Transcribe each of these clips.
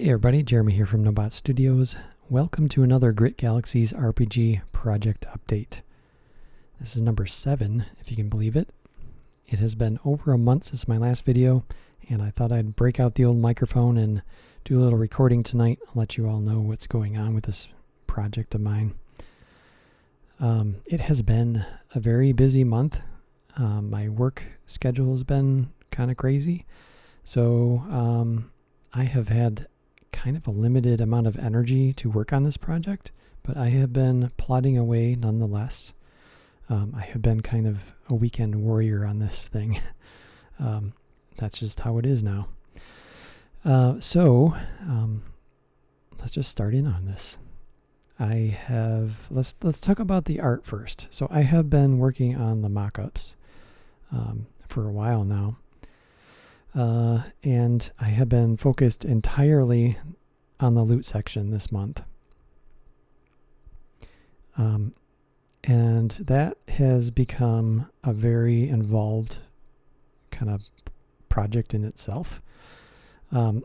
Hey everybody, Jeremy here from Nobot Studios. Welcome to another GRIT Galaxies RPG project update. This is number 7, if you can believe it. It has been over a month since my last video, and I thought I'd break out the old microphone and do a little recording tonight. I'll let you all know what's going on with this project of mine. It has been a very busy month. My work schedule has been kind of crazy, so I have had kind of a limited amount of energy to work on this project, but I have been plodding away nonetheless. I have been kind of a weekend warrior on this thing. That's just how it is now. So let's just start in on this. Let's talk about the art first. So I have been working on the mock-ups for a while now. And I have been focused entirely on the loot section this month. And that has become a very involved kind of project in itself.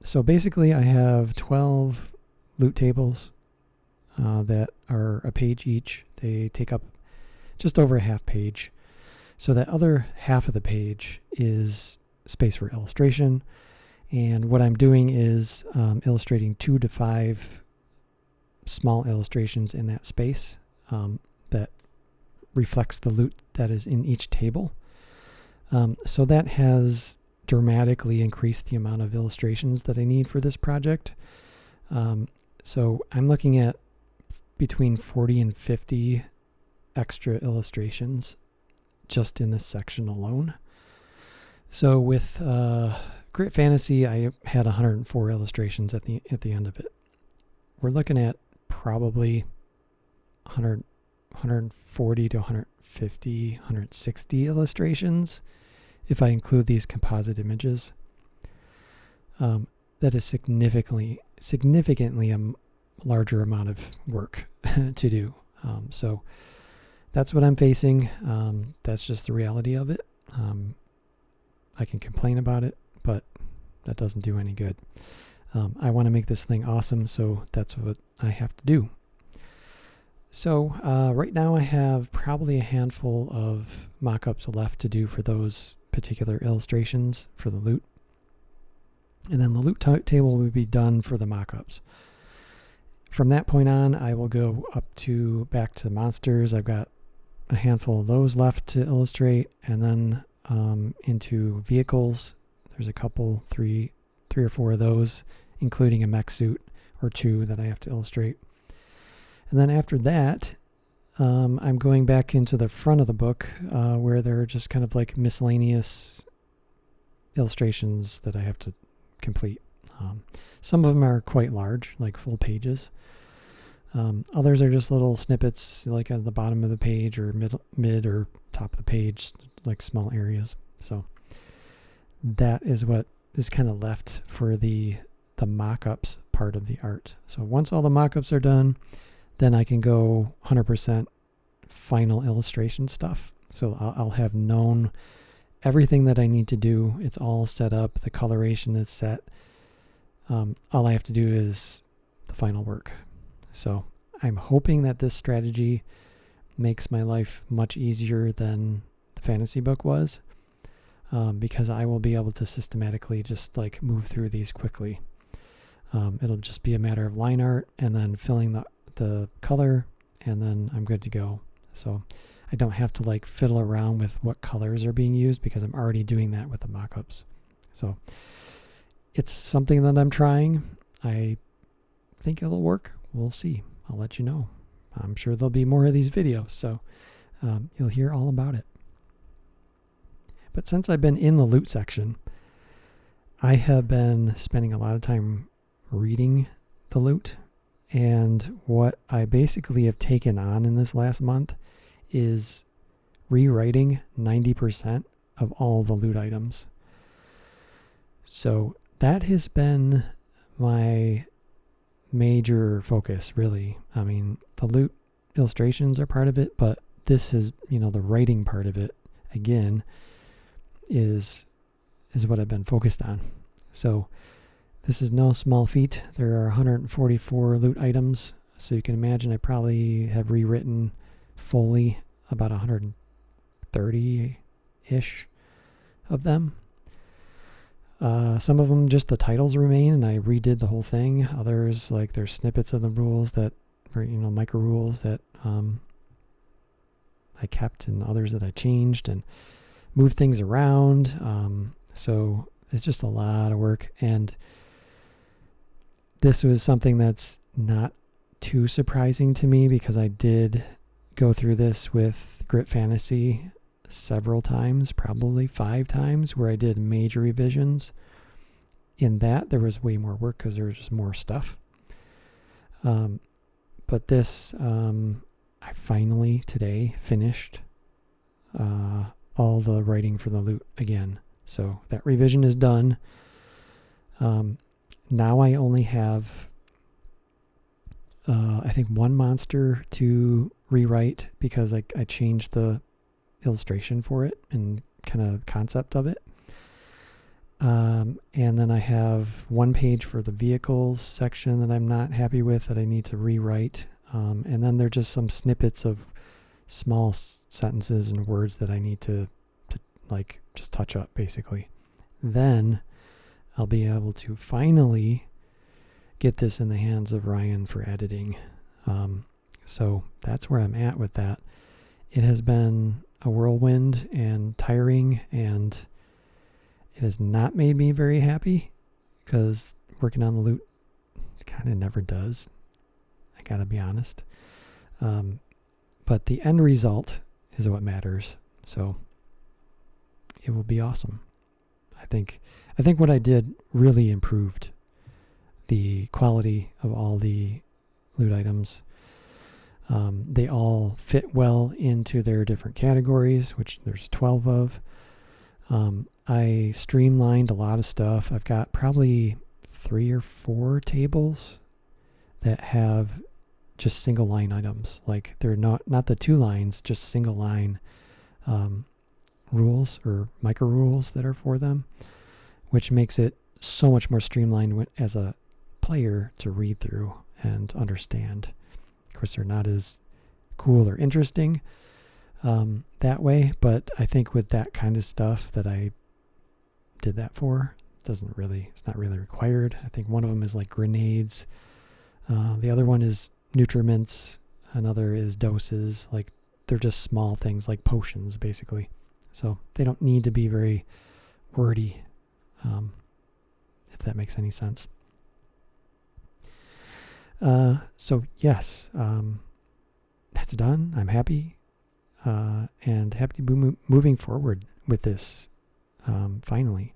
So basically I have 12 loot tables that are a page each. They take up just over a half page. So that other half of the page is space for illustration, and what I'm doing is illustrating 2 to 5 small illustrations in that space that reflects the loot that is in each table. So that has dramatically increased the amount of illustrations that I need for this project. So I'm looking at between 40 and 50 extra illustrations just in this section alone. So with Grit Fantasy, I had 104 illustrations at the end of it. We're looking at probably 140 to 150, 160 illustrations if I include these composite images. That is significantly a larger amount of work to do. So that's what I'm facing. That's just the reality of it. I can complain about it, but that doesn't do any good. I want to make this thing awesome, so that's what I have to do. So right now I have probably a handful of mock-ups left to do for those particular illustrations for the loot. And then the loot table will be done for the mock-ups. From that point on, I will go back to the monsters. I've got a handful of those left to illustrate, and then into vehicles. There's a couple, three or four of those, including a mech suit or 2 that I have to illustrate. And then after that, I'm going back into the front of the book where there are just kind of like miscellaneous illustrations that I have to complete. Some of them are quite large, like full pages. Others are just little snippets, like at the bottom of the page or mid or top of the page, like small areas. So that is what is kind of left for the mock-ups part of the art. So once all the mock-ups are done, then I can go 100% final illustration stuff. So I'll have known everything that I need to do. It's all set up. The coloration is set. All I have to do is the final work. So I'm hoping that this strategy makes my life much easier than the fantasy book was, because I will be able to systematically just like move through these quickly. It'll just be a matter of line art and then filling the color, and then I'm good to go. So I don't have to like fiddle around with what colors are being used because I'm already doing that with the mock-ups. So it's something that I'm trying. I think it'll work. We'll see. I'll let you know. I'm sure there'll be more of these videos, so you'll hear all about it. But since I've been in the loot section, I have been spending a lot of time reading the loot, and what I basically have taken on in this last month is rewriting 90% of all the loot items. So that has been my major focus, really. I mean, the loot illustrations are part of it, but this is, the writing part of it, again, is what I've been focused on. So This is no small feat. There are 144 loot items, so you can imagine I probably have rewritten fully about 130-ish of them. Some of them just the titles remain, and I redid the whole thing. Others, like there's snippets of the rules that, or micro rules that I kept, and others that I changed and moved things around. So it's just a lot of work, and this was something that's not too surprising to me because I did go through this with Grit Fantasy several times, probably 5 times, where I did major revisions. In that, there was way more work because there was just more stuff. But this, I finally today finished all the writing for the loot again. So that revision is done. Now I only have, I think, 1 monster to rewrite because I changed the illustration for it and kind of concept of it. And then I have 1 page for the vehicles section that I'm not happy with that I need to rewrite. And then there's just some snippets of small sentences and words that I need to like just touch up basically. Then I'll be able to finally get this in the hands of Ryan for editing. So that's where I'm at with that. It has been a whirlwind and tiring, and it has not made me very happy because working on the loot kind of never does. I gotta be honest. But the end result is what matters. So it will be awesome. I think what I did really improved the quality of all the loot items. They all fit well into their different categories, which there's 12 of. I streamlined a lot of stuff. I've got probably 3 or 4 tables that have just single line items. Like they're not the 2 lines, just single line rules or micro rules that are for them, which makes it so much more streamlined as a player to read through and understand. Of course, they're not as cool or interesting that way, but I think with that kind of stuff that I did that for, it's not really required. I think one of them is like grenades. The other one is nutriments. Another is doses. Like they're just small things like potions, basically. So they don't need to be very wordy, if that makes any sense. So yes, that's done. I'm happy, and happy to be moving forward with this, finally.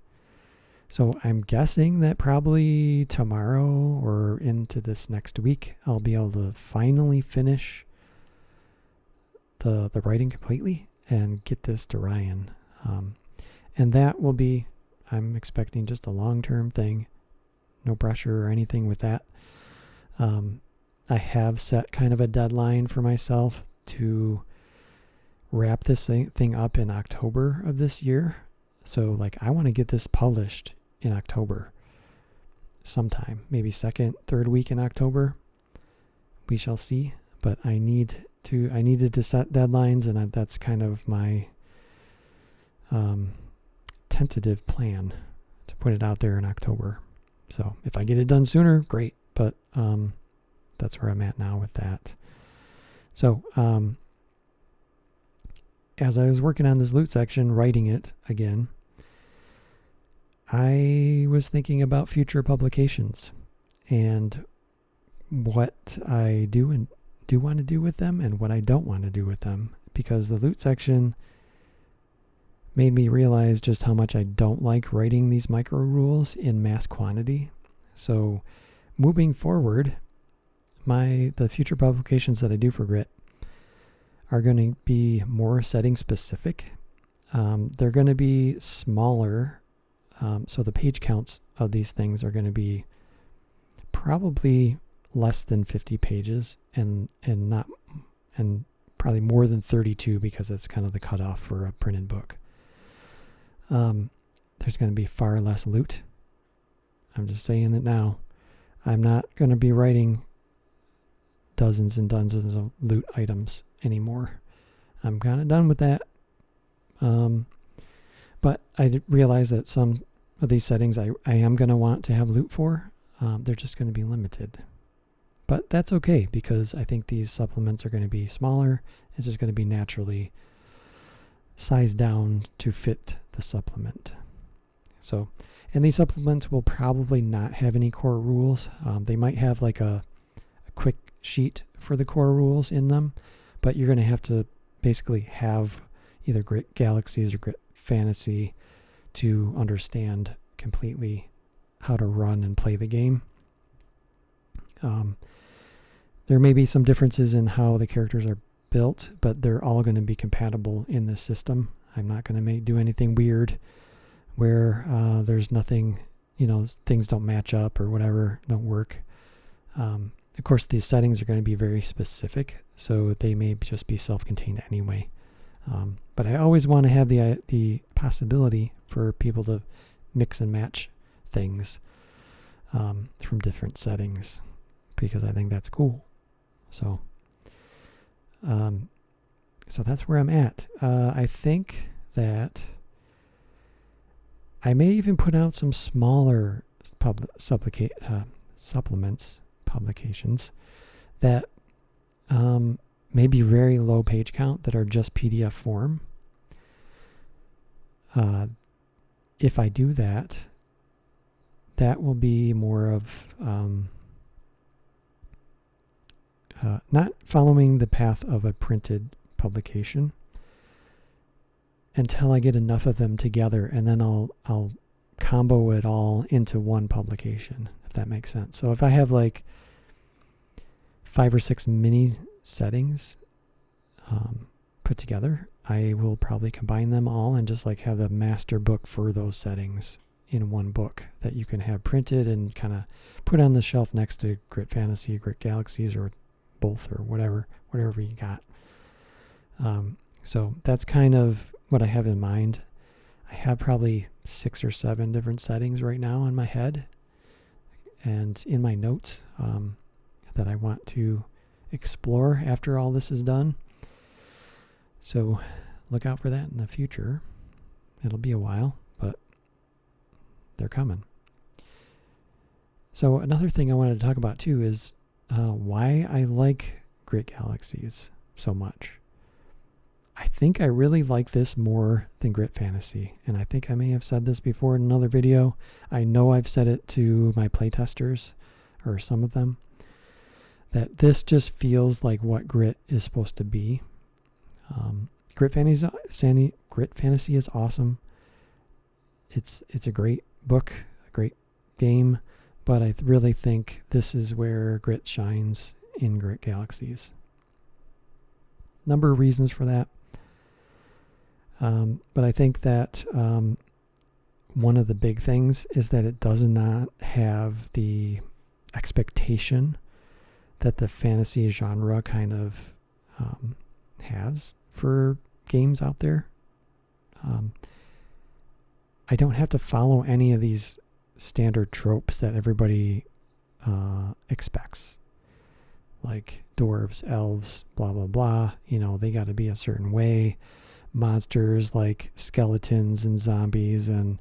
So I'm guessing that probably tomorrow or into this next week, I'll be able to finally finish the writing completely and get this to Ryan. And that will be, I'm expecting just a long-term thing. No pressure or anything with that. I have set kind of a deadline for myself to wrap this thing up in October of this year. So like I want to get this published in October sometime, maybe 2nd, 3rd week in October. We shall see, but I needed to set deadlines, and that's kind of my tentative plan to put it out there in October. So if I get it done sooner, great, but that's where I'm at now with that. So as I was working on this loot section, writing it again, I was thinking about future publications and what I do and do want to do with them and what I don't want to do with them, because the loot section made me realize just how much I don't like writing these micro rules in mass quantity. So moving forward, the future publications that I do for Grit are going to be more setting specific. They're going to be smaller. So the page counts of these things are going to be probably less than 50 pages and probably more than 32 because that's kind of the cutoff for a printed book. There's going to be far less loot. I'm just saying it now. I'm not going to be writing dozens and dozens of loot items anymore. I'm kind of done with that. But I realize that some of these settings I am going to want to have loot for. They're just going to be limited. But that's okay, because I think these supplements are going to be smaller. It's just going to be naturally sized down to fit the supplement. So, and these supplements will probably not have any core rules. They might have like a quick sheet for the core rules in them, but you're going to have to basically have either GRIT Galaxies or GRIT Fantasy to understand completely how to run and play the game. There may be some differences in how the characters are built, but they're all going to be compatible in this system. I'm not going to do anything weird where there's nothing, things don't match up or whatever, don't work. Of course, these settings are going to be very specific, so they may just be self-contained anyway. But I always want to have the possibility for people to mix and match things from different settings, because I think that's cool. So that's where I'm at. I think that I may even put out some smaller supplements, publications that may be very low page count, that are just PDF form. If I do that, that will be more of not following the path of a printed publication until I get enough of them together, and then I'll combo it all into one publication, if that makes sense. So if I have like 5 or 6 mini settings put together, I will probably combine them all and just like have the master book for those settings in one book that you can have printed and kind of put on the shelf next to GRIT Fantasy, GRIT Galaxies, or both, or whatever you got. So that's kind of what I have in mind. I have probably 6 or 7 different settings right now in my head and in my notes that I want to explore after all this is done. So look out for that in the future. It'll be a while, but they're coming. So another thing I wanted to talk about too is why I like GRIT Galaxies so much. I think I really like this more than GRIT Fantasy, and I think I may have said this before in another video. I know I've said it to my playtesters, or some of them, that this just feels like what Grit is supposed to be. GRIT Fantasy is awesome. It's a great book, a great game, but I really think this is where Grit shines in GRIT Galaxies. Number of reasons for that. But I think that one of the big things is that it does not have the expectation that the fantasy genre kind of has for games out there. I don't have to follow any of these standard tropes that everybody expects, like dwarves, elves, blah blah blah. They got to be a certain way. Monsters like skeletons and zombies and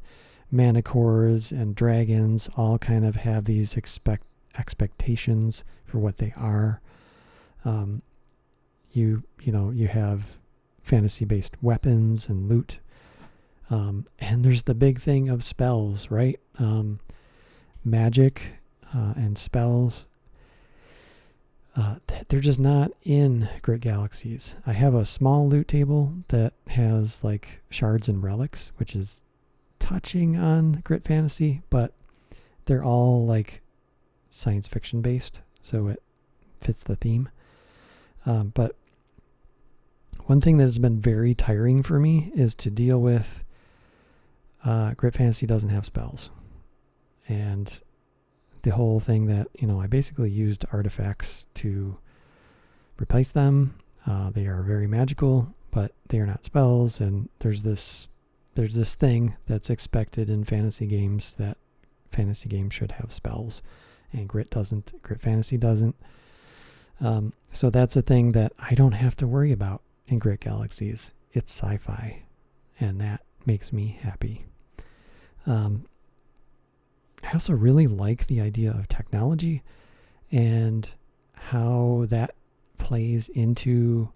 manticores and dragons all kind of have these expectations for what they are. You have fantasy-based weapons and loot. And there's the big thing of spells, right? Magic and spells. They're just not in GRIT Galaxies. I have a small loot table that has like shards and relics, which is touching on GRIT Fantasy, but they're all like science fiction based, so it fits the theme. But one thing that has been very tiring for me is to deal with GRIT Fantasy doesn't have spells. And the whole thing that, I basically used artifacts to replace them. They are very magical, but they are not spells. And there's this thing that's expected in fantasy games that fantasy games should have spells, and Grit doesn't. Grit Fantasy doesn't. So that's a thing that I don't have to worry about in Grit Galaxies. It's sci-fi, and that makes me happy. I also really like the idea of technology and how that plays into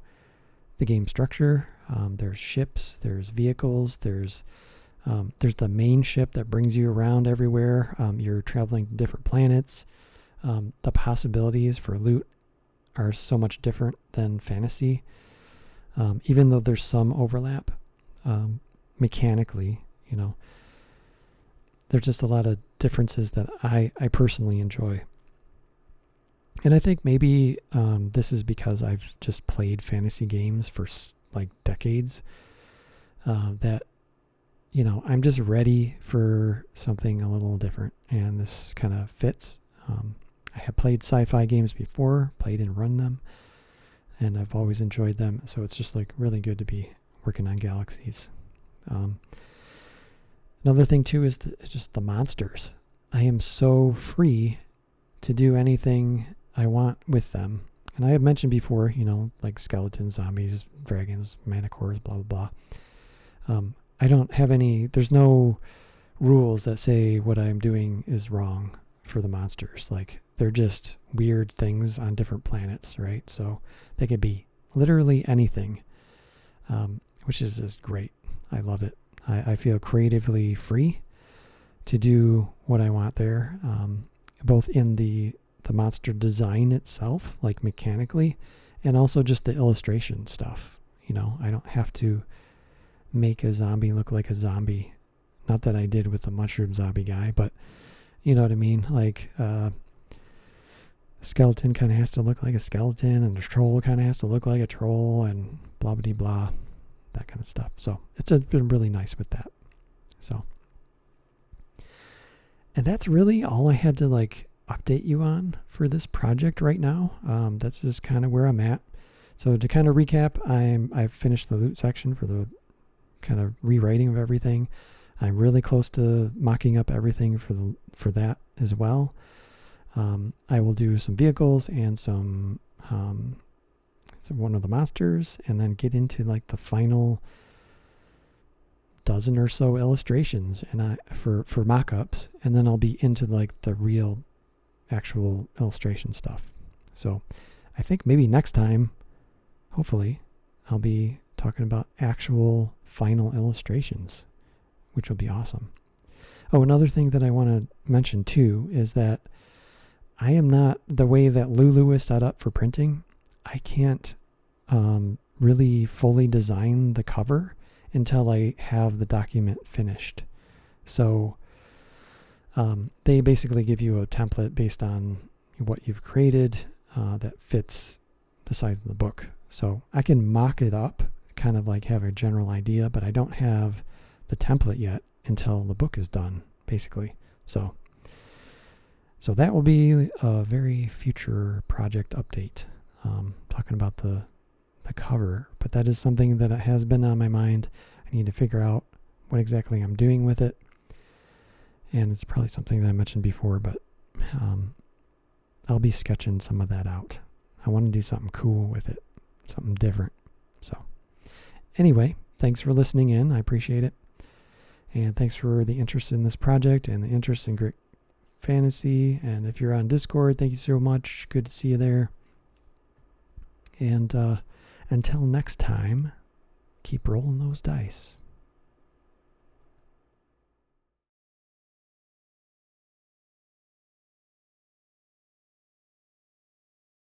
the game structure. There's ships, there's vehicles, there's the main ship that brings you around everywhere. You're traveling to different planets. The possibilities for loot are so much different than fantasy, even though there's some overlap mechanically. There's just a lot of differences that I personally enjoy. And I think maybe this is because I've just played fantasy games for like decades, that, I'm just ready for something a little different. And this kind of fits. I have played sci-fi games before, played and run them, and I've always enjoyed them. So it's just like really good to be working on Galaxies. Another thing too is just the monsters. I am so free to do anything I want with them. And I have mentioned before, like skeletons, zombies, dragons, manticores, blah, blah, blah. I don't have there's no rules that say what I'm doing is wrong for the monsters. Like, they're just weird things on different planets, right? So they could be literally anything, which is just great. I love it. I feel creatively free to do what I want there, both in the monster design itself, like mechanically, and also just the illustration stuff. I don't have to make a zombie look like a zombie. Not that I did with the mushroom zombie guy, but you know what I mean? Like, a skeleton kind of has to look like a skeleton, and a troll kind of has to look like a troll, and blah, blah, blah, that kind of stuff. So it's been really nice with that. So, and that's really all I had to update you on for this project right now. That's just kind of where I'm at. So to kind of recap, I've finished the loot section for the kind of rewriting of everything. I'm really close to mocking up everything for that as well. I will do some vehicles and some one of the monsters, and then get into the final dozen or so illustrations and for mock-ups, and then I'll be into the real actual illustration stuff. So I think maybe next time, hopefully, I'll be talking about actual final illustrations, which will be awesome. Oh, another thing that I want to mention too is that I am not, the way that Lulu is set up for printing, I can't really fully design the cover until I have the document finished. So they basically give you a template based on what you've created that fits the size of the book. So I can mock it up, kind of have a general idea, but I don't have the template yet until the book is done, basically. So that will be a very future project update, talking about the cover. But that is something that has been on my mind. I need to figure out what exactly I'm doing with it. And it's probably something that I mentioned before, but I'll be sketching some of that out. I want to do something cool with it, something different. So anyway, thanks for listening in. I appreciate it. And thanks for the interest in this project and the interest in Grit Fantasy. And if you're on Discord, thank you so much. Good to see you there. And until next time, keep rolling those dice.